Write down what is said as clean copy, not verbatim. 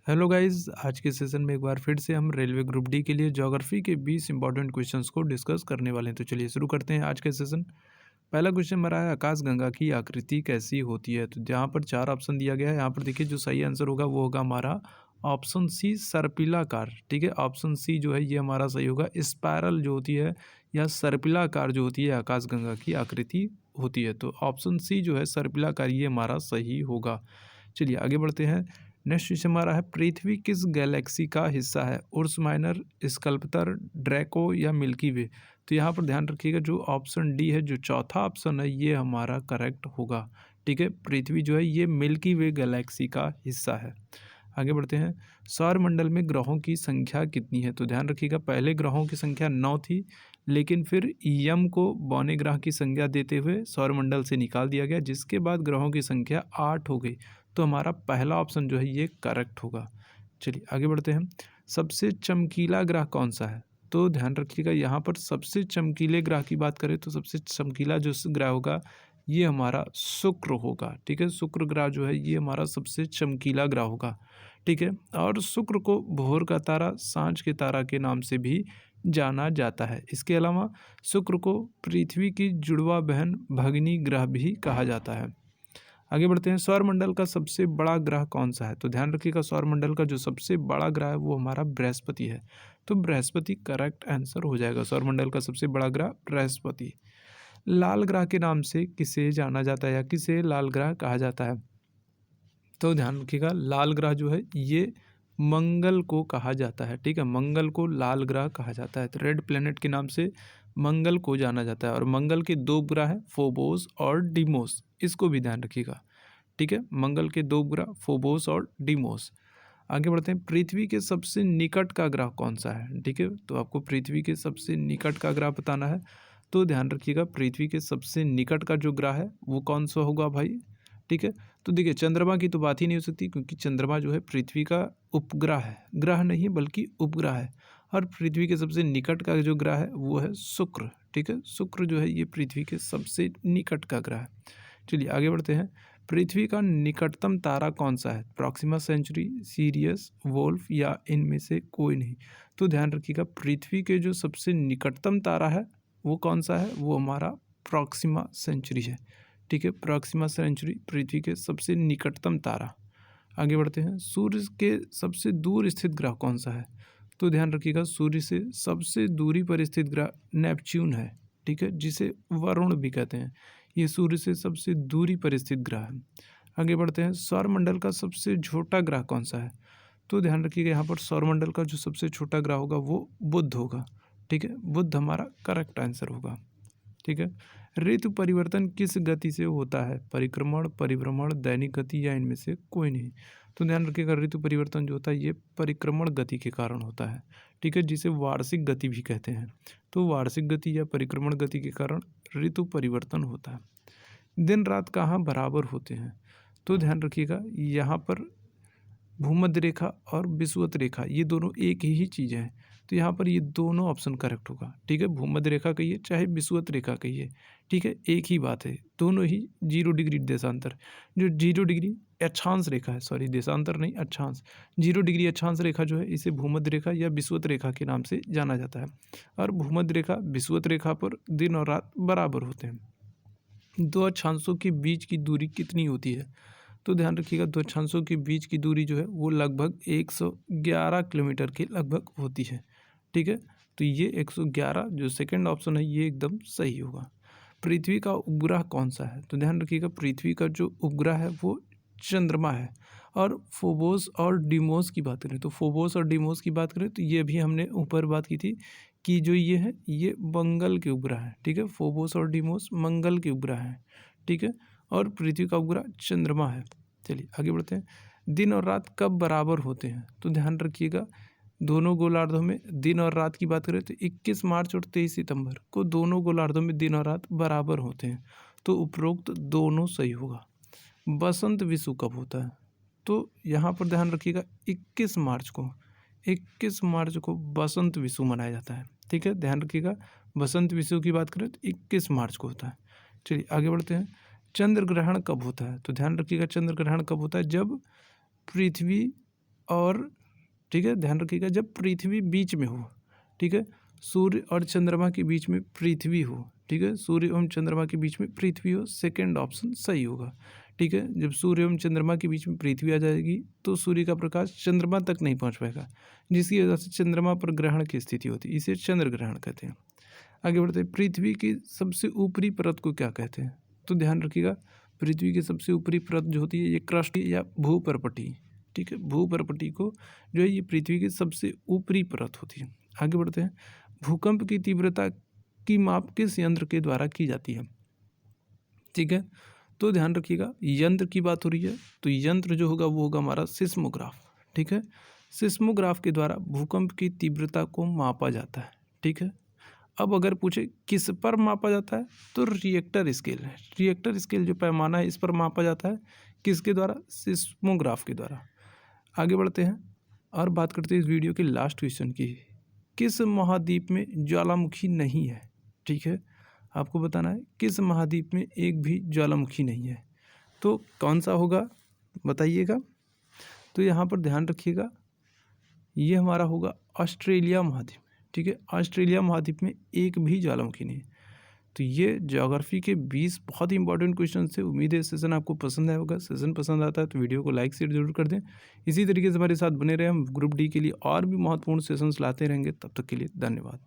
Hello guys, आज के session में एक बार फिर से हम रेलवे ग्रुप डी के लिए ज्योग्राफी के 20 इंपॉर्टेंट क्वेश्चंस को डिस्कस करने वाले हैं। तो चलिए शुरू करते हैं आज के सेशन। पहला क्वेश्चन हमारा है, आकाशगंगा की आकृति कैसी होती है। तो यहाँ पर चार ऑप्शन दिया गया है। यहाँ पर देखिए जो सही आंसर होगा वो होगा हमारा ऑप्शन सी, सर्पिलाकार। ठीक है, ऑप्शन सी जो है ये हमारा सही होगा। स्पायरल जो होती है या सर्पिलाकार जो होती है आकाशगंगा की आकृति होती है। तो ऑप्शन सी जो है सर्पिलाकार, ये हमारा सही होगा। चलिए आगे बढ़ते हैं। नेक्स्ट क्वेश्चन हमारा है, पृथ्वी किस गैलेक्सी का हिस्सा है। उर्स माइनर, स्कल्पतर, ड्रैको या मिल्की वे। तो यहाँ पर ध्यान रखिएगा जो ऑप्शन डी है, जो चौथा ऑप्शन है, ये हमारा करेक्ट होगा। ठीक है, पृथ्वी जो है ये मिल्की वे गैलेक्सी का हिस्सा है। आगे बढ़ते हैं। सौरमंडल में ग्रहों की संख्या कितनी है। तो ध्यान रखिएगा पहले ग्रहों की संख्या 9 थी, लेकिन फिर यम को बौने ग्रह की संज्ञा देते हुए सौरमंडल से निकाल दिया गया, जिसके बाद ग्रहों की संख्या 8 हो गई। तो हमारा पहला ऑप्शन जो है ये करेक्ट होगा। चलिए आगे बढ़ते हैं। सबसे चमकीला ग्रह कौन सा है। तो ध्यान रखिएगा यहाँ पर सबसे चमकीले ग्रह की बात करें तो सबसे चमकीला जो ग्रह होगा ये हमारा शुक्र होगा। ठीक है, शुक्र ग्रह जो है ये हमारा सबसे चमकीला ग्रह होगा। ठीक है, और शुक्र को भोर का तारा, सांझ के तारा के नाम से भी जाना जाता है। इसके अलावा शुक्र को पृथ्वी की जुड़वा बहन भगिनी ग्रह भी कहा जाता है। आगे बढ़ते हैं। सौरमंडल का सबसे बड़ा ग्रह कौन सा है। तो ध्यान रखिएगा सौरमंडल का जो सबसे बड़ा ग्रह है वो हमारा बृहस्पति है। तो बृहस्पति करेक्ट आंसर हो जाएगा। सौरमंडल का सबसे बड़ा ग्रह बृहस्पति। लाल ग्रह के नाम से किसे जाना जाता है या किसे लाल ग्रह कहा जाता है। तो ध्यान रखिएगा लाल ग्रह जो है ये मंगल को कहा जाता है। ठीक है, मंगल को लाल ग्रह कहा जाता है। तो रेड प्लेनेट के नाम से मंगल को जाना जाता है। और मंगल के दो ग्रह हैं, फोबोस और डिमोस, इसको भी ध्यान रखिएगा। ठीक है, मंगल के दो ग्रह फोबोस और डिमोस। आगे बढ़ते हैं। पृथ्वी के सबसे निकट का ग्रह कौन सा है। ठीक है, तो आपको पृथ्वी के सबसे निकट का ग्रह बताना है। तो ध्यान रखिएगा पृथ्वी के सबसे निकट का जो ग्रह है वो कौन सा होगा भाई। ठीक है, तो देखिए चंद्रमा की तो बात ही नहीं हो सकती, क्योंकि चंद्रमा जो है पृथ्वी का उपग्रह है, ग्रह नहीं बल्कि उपग्रह है। और पृथ्वी के सबसे निकट का जो ग्रह है वो है शुक्र। ठीक है, शुक्र जो है ये पृथ्वी के सबसे निकट का ग्रह है। चलिए आगे बढ़ते हैं। पृथ्वी का निकटतम तारा कौन सा है। प्रॉक्सिमा सेंचुरी, सीरियस, वोल्फ या इनमें से कोई नहीं। तो ध्यान रखिएगा पृथ्वी के जो सबसे निकटतम तारा है वो कौन सा है, वो हमारा प्रॉक्सिमा सेंचुरी है। ठीक है, प्रॉक्सिमा सेंचुरी पृथ्वी के सबसे निकटतम तारा। आगे बढ़ते हैं। सूर्य के सबसे दूर स्थित ग्रह कौन सा है। तो ध्यान रखिएगा सूर्य से सबसे दूरी पर स्थित ग्रह नेपच्यून है। ठीक है, जिसे वरुण भी कहते हैं। ये सूर्य से सबसे दूरी पर स्थित ग्रह है। आगे बढ़ते हैं। सौरमंडल का सबसे छोटा ग्रह कौन सा है। तो ध्यान रखिएगा यहाँ पर सौरमंडल का जो सबसे छोटा ग्रह होगा वो बुध होगा। ठीक है, बुध हमारा करेक्ट आंसर होगा। ठीक है, ऋतु परिवर्तन किस गति से होता है। परिक्रमण, परिभ्रमण, दैनिक गति या इनमें से कोई नहीं। तो ध्यान रखिएगा ऋतु परिवर्तन जो होता है ये परिक्रमण गति के कारण होता है। ठीक है, जिसे वार्षिक गति भी कहते हैं। तो वार्षिक गति या परिक्रमण गति के कारण ऋतु परिवर्तन होता है। दिन रात कहाँ बराबर होते हैं। तो ध्यान रखिएगा यहाँ पर भूमध्य रेखा और विषुवत रेखा ये दोनों एक ही चीज़ है। तो यहाँ पर ये दोनों ऑप्शन करेक्ट होगा। ठीक है, भूमध्य रेखा कहिए चाहे विषुवत रेखा कहिए, ठीक है एक ही बात है, दोनों ही 0 डिग्री देशांतर। जो 0 डिग्री अक्षांश रेखा है, सॉरी देशांतर नहीं अक्षांश, 0 डिग्री अक्षांश रेखा जो है इसे भूमध्य रेखा या विषुवत रेखा के नाम से जाना जाता है। और भूमध्य रेखा विषुवत रेखा पर दिन और रात बराबर होते हैं। दो अक्षांशों के बीच की दूरी कितनी होती है। तो ध्यान रखिएगा दो अक्षांशों के बीच की दूरी जो है वो लगभग 111 किलोमीटर के लगभग होती है। ठीक है, तो ये 111 जो सेकंड ऑप्शन है ये एकदम सही होगा। पृथ्वी का उपग्रह कौन सा है। तो ध्यान रखिएगा पृथ्वी का जो उपग्रह है वो चंद्रमा है। और फोबोस और डिमोस की बात करें तो फोबोस और डिमोस की बात करें तो ये भी हमने ऊपर बात की थी कि जो ये है ये मंगल के उपग्रह है। ठीक है, फोबोस और डिमोस मंगल के उपग्रह हैं। ठीक है, और पृथ्वी का उपग्रह चंद्रमा है। चलिए आगे बढ़ते हैं। दिन और रात कब बराबर होते हैं। तो ध्यान रखिएगा दोनों गोलार्धों में दिन और रात की बात करें तो 21 मार्च और 23 सितंबर को दोनों गोलार्धों में दिन और रात बराबर होते हैं। तो उपरोक्त दोनों सही होगा। बसंत विषु कब होता है। तो यहाँ पर ध्यान रखिएगा 21 मार्च को, 21 मार्च को बसंत विषु मनाया जाता है। ठीक है, ध्यान रखिएगा बसंत विषु की बात करें तो 21 मार्च को होता है। चलिए आगे बढ़ते हैं। चंद्र ग्रहण कब होता है। तो ध्यान रखिएगा चंद्र ग्रहण कब होता है, जब पृथ्वी और ठीक है, ध्यान रखिएगा जब पृथ्वी बीच में हो, ठीक है, सूर्य और चंद्रमा के बीच में पृथ्वी हो, ठीक है, सूर्य एवं चंद्रमा के बीच में पृथ्वी हो, सेकंड ऑप्शन सही होगा। ठीक है, जब सूर्य एवं चंद्रमा के बीच में पृथ्वी आ जाएगी तो सूर्य का प्रकाश चंद्रमा तक नहीं पहुंच पाएगा, जिसकी वजह से चंद्रमा पर ग्रहण की स्थिति होती है, इसे चंद्र ग्रहण कहते हैं। आगे बढ़ते हैं, पृथ्वी की सबसे ऊपरी परत को क्या कहते हैं? तो ध्यान रखिएगा पृथ्वी की सबसे ऊपरी परत जो होती है ये क्रस्ट या भूपर्पटी, ठीक है, भूपर्पटी को जो है ये पृथ्वी की सबसे ऊपरी परत होती है। आगे बढ़ते हैं, भूकंप की तीव्रता की माप किस यंत्र के द्वारा की जाती है? ठीक है, तो ध्यान रखिएगा यंत्र की बात हो रही है, तो यंत्र जो होगा वो होगा हमारा सिस्मोग्राफ। ठीक है, सिस्मोग्राफ के द्वारा भूकंप की तीव्रता को मापा जाता है। ठीक है, अब अगर पूछे किस पर मापा जाता है तो रिएक्टर स्केल है, रिएक्टर स्केल जो पैमाना है इस पर मापा जाता है, किसके द्वारा? सिस्मोग्राफ के द्वारा। आगे बढ़ते हैं और बात करते हैं इस वीडियो के लास्ट क्वेश्चन की, किस महाद्वीप में ज्वालामुखी नहीं है? ठीक है, आपको बताना है किस महाद्वीप में एक भी ज्वालामुखी नहीं है, तो कौन सा होगा बताइएगा। तो यहाँ पर ध्यान रखिएगा ये हमारा होगा ऑस्ट्रेलिया महाद्वीप। ठीक है, ऑस्ट्रेलिया महाद्वीप में एक भी ज्वालामुखी नहीं है। तो ये ज्योग्राफी के 20 बहुत ही इंपॉर्टेंट क्वेश्चन से। उम्मीद है सेशन आपको पसंद आया होगा। सेशन पसंद आता है तो वीडियो को लाइक शेयर जरूर कर दें। इसी तरीके से हमारे साथ बने रहें, हम ग्रुप डी के लिए और भी महत्वपूर्ण सेशंस लाते रहेंगे। तब तक के लिए धन्यवाद।